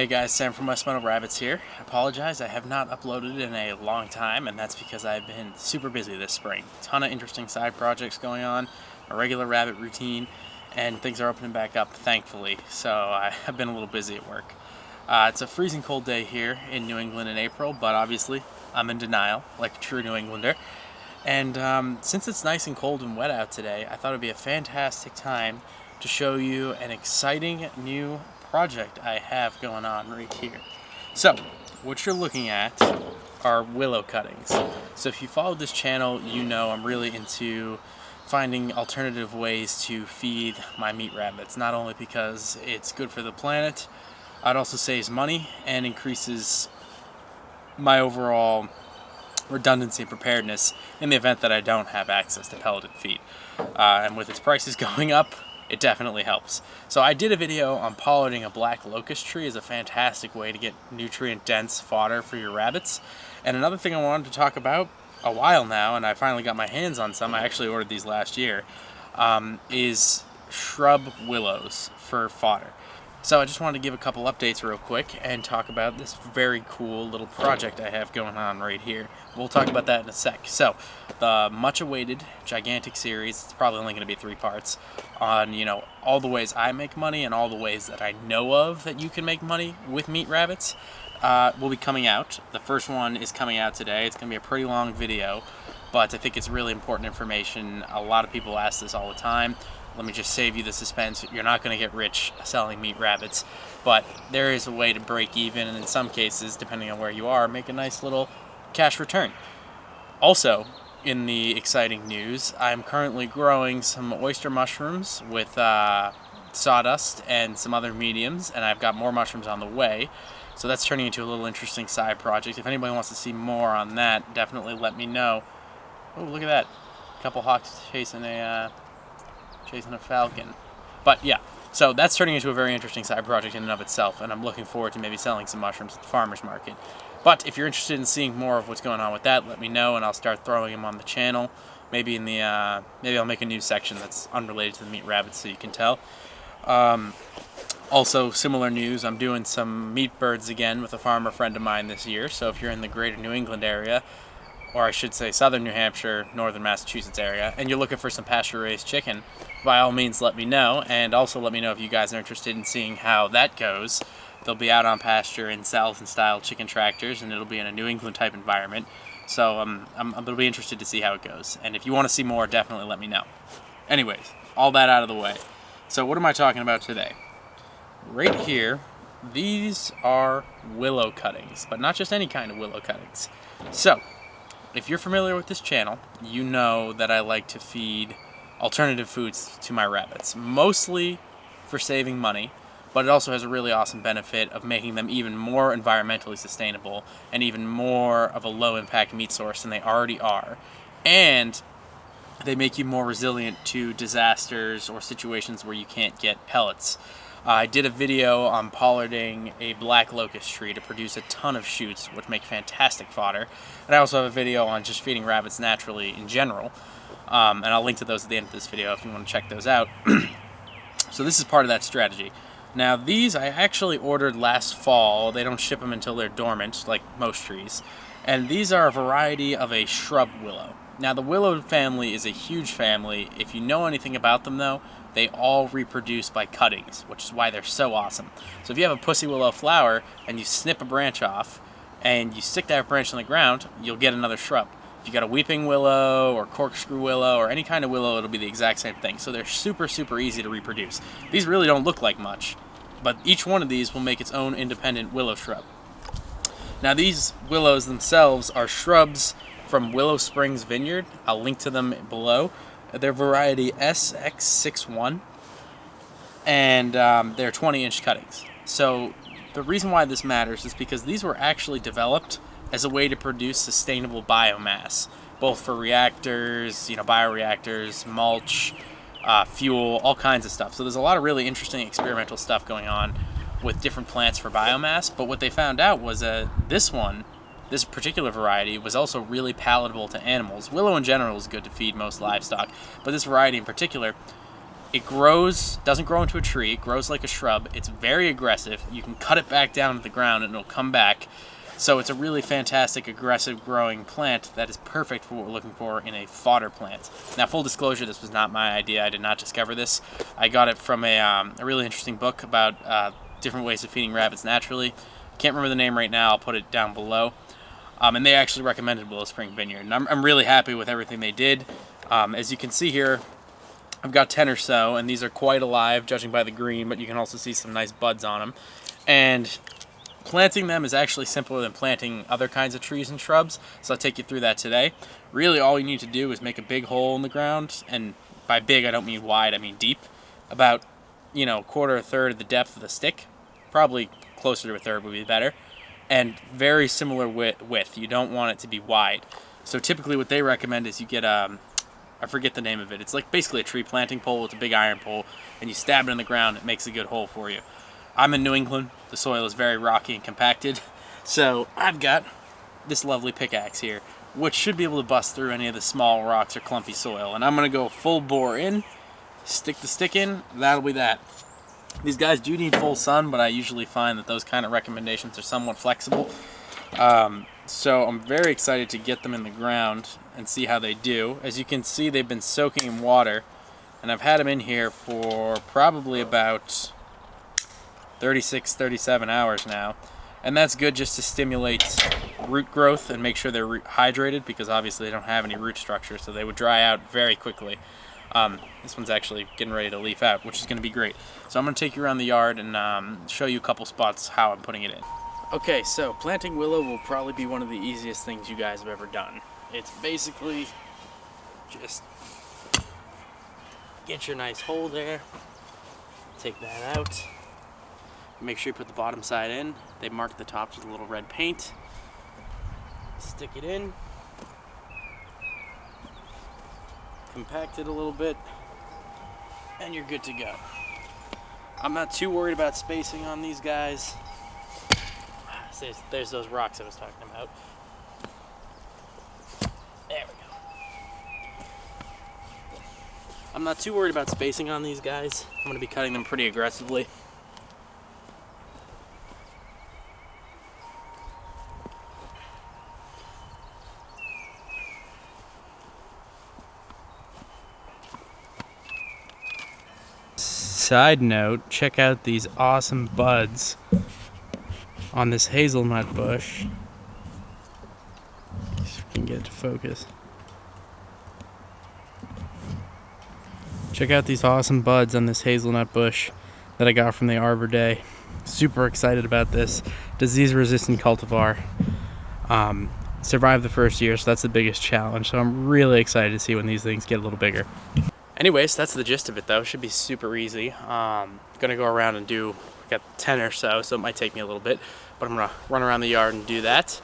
Hey guys, Sam from West Meadow Rabbits here. I apologize, I have not uploaded in a long time, and that's because I've been super busy this spring. Ton of interesting side projects going on, a regular rabbit routine, and things are opening back up, thankfully, so I have been a little busy at work. It's a freezing cold day here in New England in April, but obviously I'm in denial, like a true New Englander. And since it's nice and cold and wet out today, I thought it would be a fantastic time to show you an exciting new project I have going on right here. So, what you're looking at are willow cuttings. So if you follow this channel, you know I'm really into finding alternative ways to feed my meat rabbits, not only because it's good for the planet, it also saves money and increases my overall redundancy and preparedness in the event that I don't have access to pelleted feed. And with its prices going up, it definitely helps. So I did a video on pollinating a black locust tree as a fantastic way to get nutrient-dense fodder for your rabbits. And another thing I wanted to talk about a while now, and I finally got my hands on some, I actually ordered these last year, is shrub willows for fodder. So I just wanted to give a couple updates real quick and talk about this very cool little project I have going on right here. We'll talk about that in a sec. So the much awaited gigantic series, it's probably only going to be 3 parts, on all the ways I make money and all the ways that I know of that you can make money with meat rabbits, will be coming out. The first one is coming out today. It's going to be a pretty long video, but I think it's really important information. A lot of people ask this all the time. Let me just save you the suspense. You're not going to get rich selling meat rabbits, but there is a way to break even, and in some cases, depending on where you are, make a nice little cash return. Also, in the exciting news, I'm currently growing some oyster mushrooms with sawdust and some other mediums, and I've got more mushrooms on the way. So that's turning into a little interesting side project. If anybody wants to see more on that, definitely let me know. Oh, look at that. A couple hawks chasing a falcon. But yeah, so that's turning into a very interesting side project in and of itself, and I'm looking forward to maybe selling some mushrooms at the farmer's market. But if you're interested in seeing more of what's going on with that, let me know and I'll start throwing them on the channel. Maybe maybe I'll make a new section that's unrelated to the meat rabbits so you can tell. Also, similar news, I'm doing some meat birds again with a farmer friend of mine this year, so if you're in the greater New England area, or I should say southern New Hampshire, northern Massachusetts area, and you're looking for some pasture-raised chicken, by all means let me know, and also let me know if you guys are interested in seeing how that goes. They'll be out on pasture in Salvin-style chicken tractors, and it'll be in a New England type environment, so it'll be interested to see how it goes. And if you want to see more, definitely let me know. Anyways, all that out of the way. So what am I talking about today? Right here, these are willow cuttings, but not just any kind of willow cuttings. So, if you're familiar with this channel, you know that I like to feed alternative foods to my rabbits, mostly for saving money, but it also has a really awesome benefit of making them even more environmentally sustainable and even more of a low-impact meat source than they already are. And they make you more resilient to disasters or situations where you can't get pellets. I did a video on pollarding a black locust tree to produce a ton of shoots, which make fantastic fodder. And I also have a video on just feeding rabbits naturally in general. And I'll link to those at the end of this video if you want to check those out. So this is part of that strategy. Now these I actually ordered last fall. They don't ship them until they're dormant, like most trees. And these are a variety of a shrub willow. Now the willow family is a huge family. If you know anything about them though, they all reproduce by cuttings, which is why they're so awesome. So if you have a pussy willow flower and you snip a branch off and you stick that branch on the ground, you'll get another shrub. If you got a weeping willow or corkscrew willow or any kind of willow, it'll be the exact same thing. So they're super, super easy to reproduce. These really don't look like much, but each one of these will make its own independent willow shrub. Now these willows themselves are shrubs from Willow Springs Vineyard. I'll link to them below. They're variety SX61, and they're 20-inch cuttings. So the reason why this matters is because these were actually developed as a way to produce sustainable biomass, both for reactors, bioreactors, mulch, fuel, all kinds of stuff. So there's a lot of really interesting experimental stuff going on with different plants for biomass, but what they found out was that this particular variety was also really palatable to animals. Willow in general is good to feed most livestock, but this variety in particular It grows, doesn't grow into a tree, it grows like a shrub. It's very aggressive. You can cut it back down to the ground and it'll come back. So it's a really fantastic, aggressive growing plant that is perfect for what we're looking for in a fodder plant. Now, full disclosure, this was not my idea. I did not discover this. I got it from a really interesting book about different ways of feeding rabbits naturally. Can't remember the name right now. I'll put it down below. And they actually recommended Willow Spring Vineyard. And I'm really happy with everything they did. As you can see here, I've got 10 or so, and these are quite alive, judging by the green, but you can also see some nice buds on them. And planting them is actually simpler than planting other kinds of trees and shrubs, so I'll take you through that today. Really, all you need to do is make a big hole in the ground, and by big, I don't mean wide, I mean deep. About, a quarter or a third of the depth of the stick. Probably closer to a third would be better. And very similar width. You don't want it to be wide. So typically what they recommend is you get I forget the name of it. It's like basically a tree planting pole with a big iron pole, and you stab it in the ground. It makes a good hole for you. I'm in New England. The soil is very rocky and compacted, so I've got this lovely pickaxe here, which should be able to bust through any of the small rocks or clumpy soil. And I'm going to go full bore in, stick the stick in, that'll be that. These guys do need full sun, but I usually find that those kind of recommendations are somewhat flexible. So I'm very excited to get them in the ground and see how they do. As you can see, they've been soaking in water, and I've had them in here for probably about 36, 37 hours now. And that's good just to stimulate root growth and make sure they're hydrated, because obviously they don't have any root structure, so they would dry out very quickly. This one's actually getting ready to leaf out, which is going to be great. So I'm going to take you around the yard and show you a couple spots how I'm putting it in. Okay, so planting willow will probably be one of the easiest things you guys have ever done. It's basically just get your nice hole there, take that out, make sure you put the bottom side in. They mark the top with a little red paint, stick it in, compact it a little bit, and you're good to go. I'm not too worried about spacing on these guys. There's those rocks I was talking about. There we go. I'm not too worried about spacing on these guys. I'm going to be cutting them pretty aggressively. Side note, check out these awesome buds on this hazelnut bush. If we can get it to focus. Check out these awesome buds on this hazelnut bush that I got from the Arbor Day. Super excited about this disease-resistant cultivar. Survived the first year, so that's the biggest challenge. So I'm really excited to see when these things get a little bigger. Anyways, that's the gist of it, though. Should be super easy. Gonna go around and do, got 10 or so it might take me a little bit, but I'm gonna run around the yard and do that.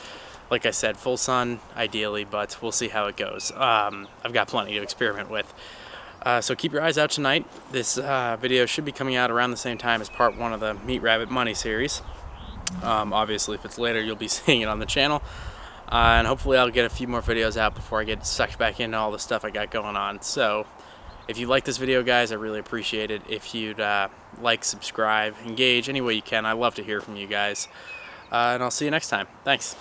Like I said, full sun ideally, but we'll see how it goes. I've got plenty to experiment with. So keep your eyes out tonight. This video should be coming out around the same time as part 1 of the Meat Rabbit Money series. Obviously, if it's later, you'll be seeing it on the channel. And hopefully I'll get a few more videos out before I get sucked back into all the stuff I got going on. So if you like this video, guys, I really appreciate it. If you'd like, subscribe, engage any way you can. I love to hear from you guys. And I'll see you next time. Thanks.